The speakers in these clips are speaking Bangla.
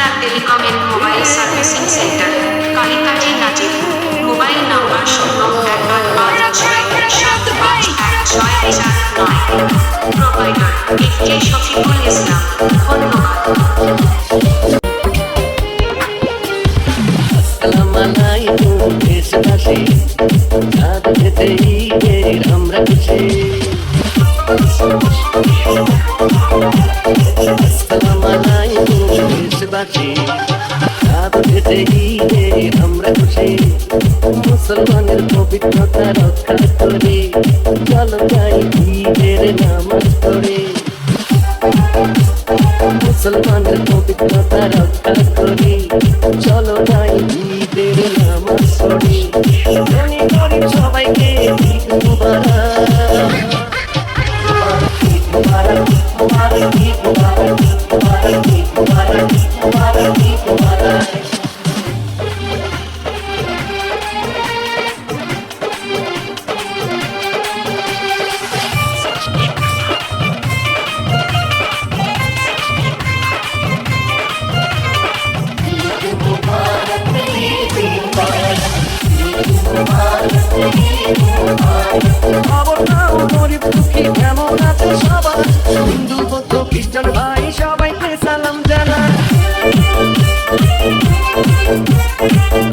বিসমিল্লাহ telecom and mobile servicing centre, Kalikathi Nazirpur. Mobile number 011567516449। Provider FK Shafiqul Islam. ধন্যবাদ। আসসালামু দেশবাসী, চাঁদ যেতে ঈদের আমরা খুশি। আসসালামু দেশবাসী, চাঁদ যেতে ঈদের আমরা খুশি। মুসলমানের পবিত্রতা রক্ষা করি, চলো যাই ঈদের নামাজ পড়ি। মুসলমানের পবিত্রতা রক্ষা করি, চলো যাই ঈদের নামাজ পড়ি। ধনী গরিব সবাইকে ঈদ মুবারক, ঈদ মুবারক, মুবারক ঈদ মুবারক, মুবারক ঈদ মুবারক, মুবারক ঈদ মুবারক। খবর নাও গরিব দুঃখী কেমন আছে সবাই, হিন্দু বৌদ্ধ খ্রিস্টান ভাই সবাইকে সালাম জানাই।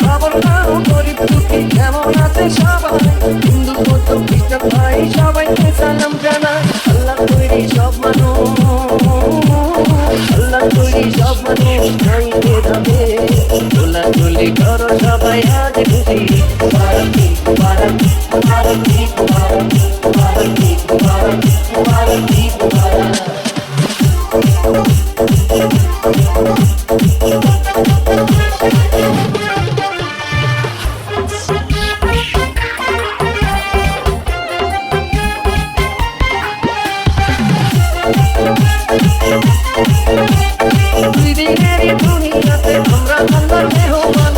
খবর নাও গরিব দুঃখী কেমন আছে সবাই, হিন্দু বৌদ্ধ খ্রিস্টান ভাই সবাইকে সালাম জানাই। আল্লাহ তৈরি সব মানুষ, আল্লাহ তৈরি সব মানুষ নাই ভেদাভে, দোলাদুলি করো সবাই আজ খুশি। মুবারক ঈদ মুবারক, মুবারক ঈদ মুবারক, মুবারক ঈদ মুবারক, মুবারক ঈদ মুবারক। দুই দিনের এই দুনিয়াতে আমরা আল্লাহর মেহমান,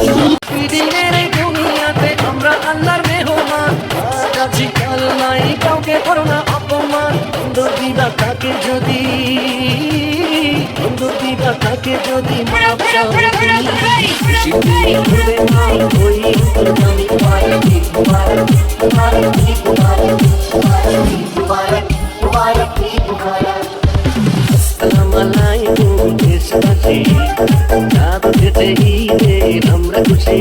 দুই দিনের এই দুনিয়াতে আমরা আল্লাহর মেহমান। আজ আছি কাল নাই, কাউকে করো না অপমান। বন্ধু দিবা তাকে যদি, বন্ধু দিবা তাকে যদি মাপ চাও, খুশি দিনে ঘুরবে না ওই অন্তর্যামী। মুবারক ঈদ মুবারক, মুবারক ঈদ মুবারক, মুবারক ঈদ মুবারক, মুবারক ঈদ মুবারক। আসসালামু দেশবাসী, চাঁদ যেতে ঈদের আমরা খুশি।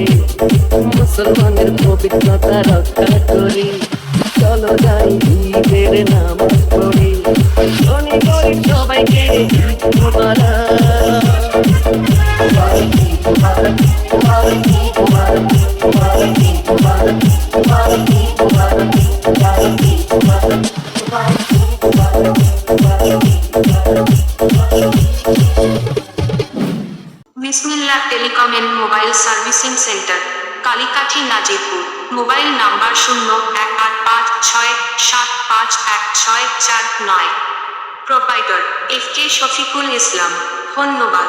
মুসলমানের পবিত্রতা রক্ষা করি, চলো যাই ঈদের নামাজ পড়ি। ধনী গরিব সবাইকে ঈদ মুবারক, মুবারক ঈদ মুবারক, মুবারক ঈদ মুবারক, মুবারক ঈদ মুবারক, মুবারক ঈদ মুবারক, মুবারক ঈদ মুবারক, মুবারক ঈদ মুবারক, মুবারক ঈদ মুবারক। Bismillah telecom and mobile servicing centre, Kalikathi Nazirpur. Mobile number 018567516449। Provider FK Shafiqul Islam. ধন্যবাদ।